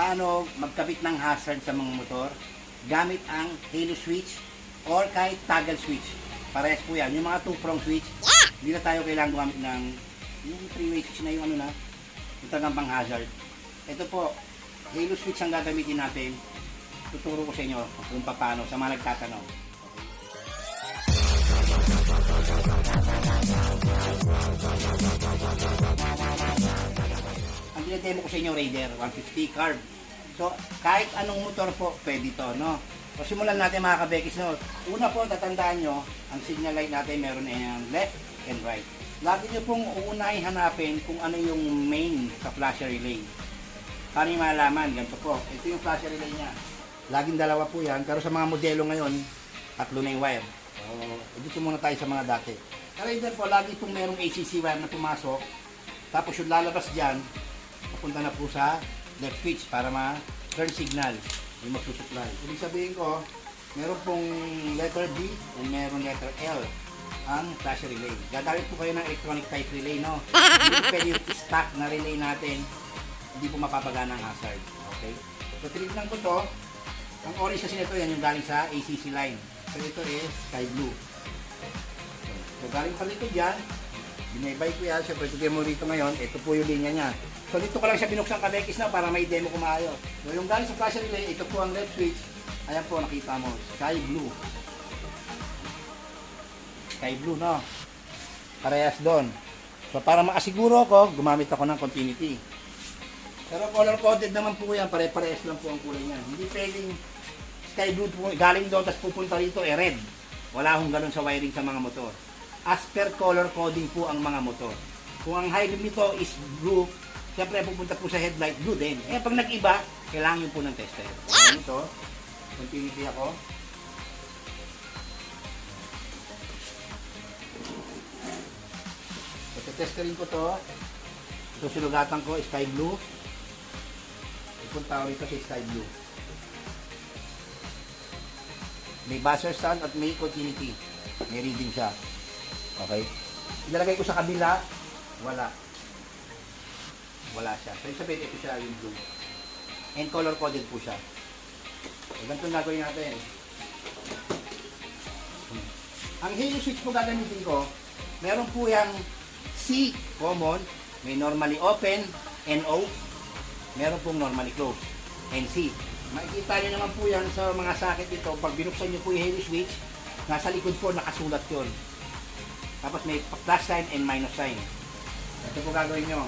paano magkabit ng hazard sa mga motor gamit ang halo switch or kahit toggle switch. Parehas po yan. Yung mga 2-prong switch, hindi na tayo kailangan gumamit ng yung 3-way switch na yung ano na, yung talagang pang hazard. Ito po, halo switch ang gagamitin natin. Tuturo ko sa inyo kung paano sa mga nagtatanong. Ang dinademo ko sa inyo, Raider 150 carb. So, kahit anong motor po, pwede to, no? So, simulan natin mga kabekis, no? Una po, tatandaan nyo, ang signal light natin meron na left and right. Lagi nyo pong uunahin hanapin kung ano yung main sa flasher relay. Paano yung malalaman? Ganito po. Ito yung flasher relay niya. Laging dalawa po yan, pero sa mga modelo ngayon, tatlo na yung wire. So, dito muna tayo sa mga dati. Sa Raider po, lagi pong merong ACC wire na pumasok. Tapos yung lalabas dyan, papunta na po sa left switch para ma-turn signal yung magsusupply. Ibig sabihin ko, meron pong letter D and meron letter L ang flasher relay. Gagamit po kayo ng electronic type relay, no? Hindi pwede yung stock na relay natin, hindi po mapapagana ng hazard. Okay? So, tinignan ko to. Ang orange kasi nito, yan yung galing sa ACC line. So, ito is sky blue. So, galing pala ito dyan. Binaybay ko yan. Siyempre, ito mo rito ngayon. Ito po yung linya niya. So, dito ko lang siya binuksan kabekis na para may demo ko maayos. So, yung galing sa flasher relay, ito po ang left switch. Ayan po, nakita mo. Sky blue. Sky blue, no? Parehas doon. So, para makasiguro ko, gumamit ako ng continuity. Pero color-coded naman po yan. Pare-parehas lang po ang kulay niya. Hindi pwedeng sky blue po, galing doon, tapos pupunta rito, red. Wala akong ganun sa wiring sa mga motor. As per color coding po ang mga motor. Kung ang high beam nito is blue, siyempre pupunta po sa headlight, blue din. Eh pag nag-iba, kailangan yun po ng tester. So, ito, continuity ako. So, testerin ko to. Susulugatan ko, sky blue. Ipunta ko rito sa sky blue. May buzzer stand at may continuity. May reading siya. Okay? Ilalagay ko sa kabila, wala. Wala siya. So, sabihin, ito siya yung blue. And color-coded po siya. So, ganito gagawin natin. Ang halo switch po gagamitin ko, meron po yung C, common, may normally open, NO, meron pong normally closed, NC. Makikita nyo naman po yan sa mga socket dito. Pag binuksan nyo po yung halo switch, nasa likod po nakasulat yun. Tapos may plus sign and minus sign. Ito po gagawin nyo.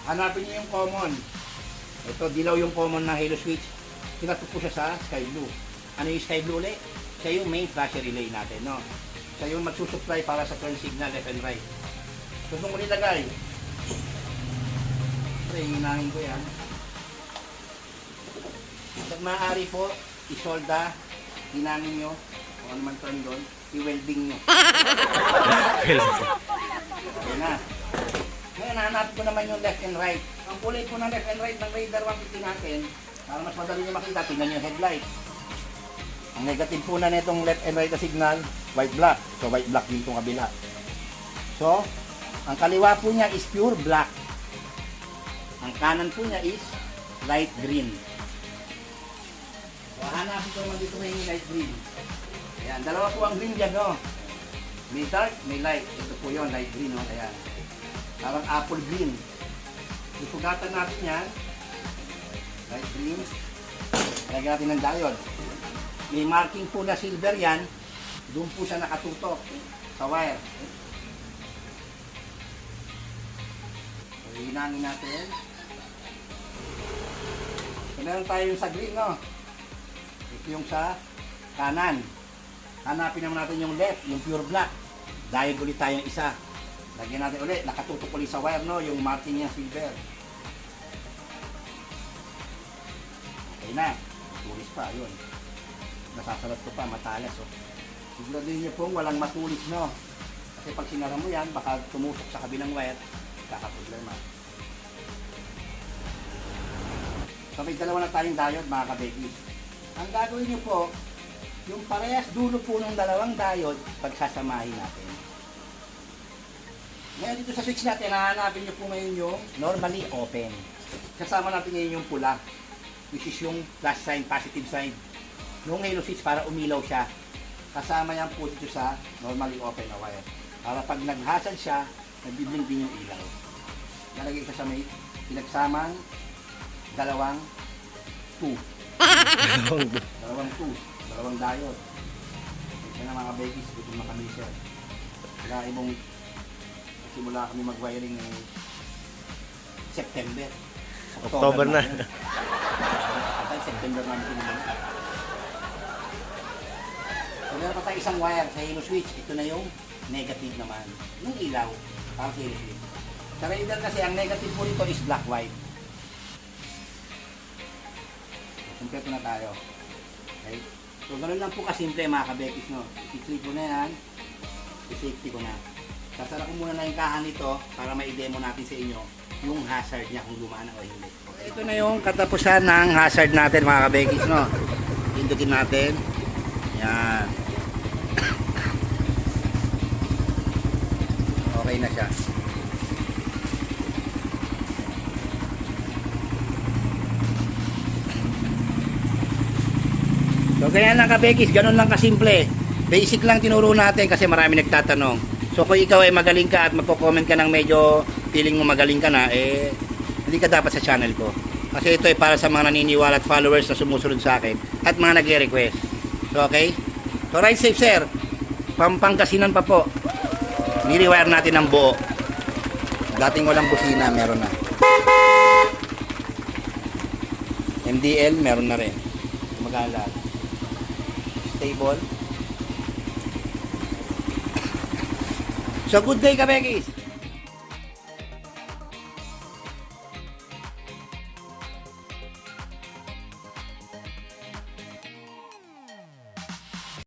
Hanapin nyo yung common. Ito, dilaw yung common ng halo switch. Tinatok po siya sa sky blue. Ano yung sky blue ulit? Siya yung main flasher relay natin, no? Siya yung magsusupply para sa turn signal left and right. So, kung nilagay, hinangin ko yan. Pag maaari po, isolda, hinangin nyo, kung ano man turn doon, i-welding nyo. Ayan na. Ngayon, hanapin ko naman yung left and right. Ang kulay po ng left and right ng Raider 150 natin, para mas madali nyo makita, tingnan yung headlight. Ang negative po na nitong left and right na signal, white black. So, white black din itong kabila. So, ang kaliwa po niya is pure black. Ang kanan po niya is light green. So, hanapin ko naman dito yung light green. Ayan, dalawa po ang green dyan, no? May dark, may light. Ito po yun, light green, no? Ayan. Parang apple green. Isugatan natin yan. Light green. Lagyan natin ng diode. May marking po na silver yan. Doon po siya nakatutok sa wire. So, hinangin natin. So, meron tayo yung sa green, no? Ito yung sa kanan. Hanapin naman natin yung left, yung pure black. Diode ulit tayong isa. Lagyan natin ulit, nakatutok ulit sa wire, no? Yung marking niya silver. Okay na. Tulis pa, yun. Nasasalat ko pa, matalas, oh. Siguraduhin niyo pong walang matulis, no? Kasi pag sinara mo yan, baka tumusok sa kabilang wire, kakaproblema. So, may dalawa na tayong diode, mga kabekis. Ang gagawin niyo po, yung parehas dulo po ng dalawang diode, pagsasamahin natin. Ngayon dito sa switch natin, hahanapin niyo po ngayon yung normally open. Kasama natin ngayon yung pula. which is yung plus sign, positive sign. Yung halo switch para umilaw siya. Kasama yan po dito sa normally open na wire. Para pag naghasad siya, nagbiblink din yung ilaw. Nalagay ko sa may pinagsamang dalawang 2. Dalawang diode. Kaya na mga babies, gusto na kami siya. Kaya ibong simula kami mag-wiring ng September. October na. September namin pinili. So, meron pa tayo isang wire sa halo switch. Ito na yung negative naman. Yung ilaw, parang sa halo switch. Sa radar kasi, ang negative po nito is black-white. Kompleto na tayo. Okay? So, ganun lang po kasimple mga kabekis, no? I-clip ko na yan. I-safety ko na. Sasara ko muna na yung kahan nito para ma-demo natin sa inyo yung hazard niya kung lumana o hindi. Okay. Ito na yung katapusan ng hazard natin mga kabekis, no? Pindutin natin. Yan. Okay na siya. So ganyan lang kabekis, ganun lang kasimple. Basic lang tinuro natin kasi marami nagtatanong. So kung ikaw ay magaling ka at magko-comment ka ng medyo feeling mo magaling ka na, eh hindi ka dapat sa channel ko. Kasi ito ay para sa mga naniniwala at followers na sumusunod sa akin at mga nagre-request. So okay? So ride safe sir. Pampangkasinan pa po. Nirewire natin ang buo. Dating walang busina, meron na. MDL, meron na rin. Mag-aalala. Stable. So good day kabekis.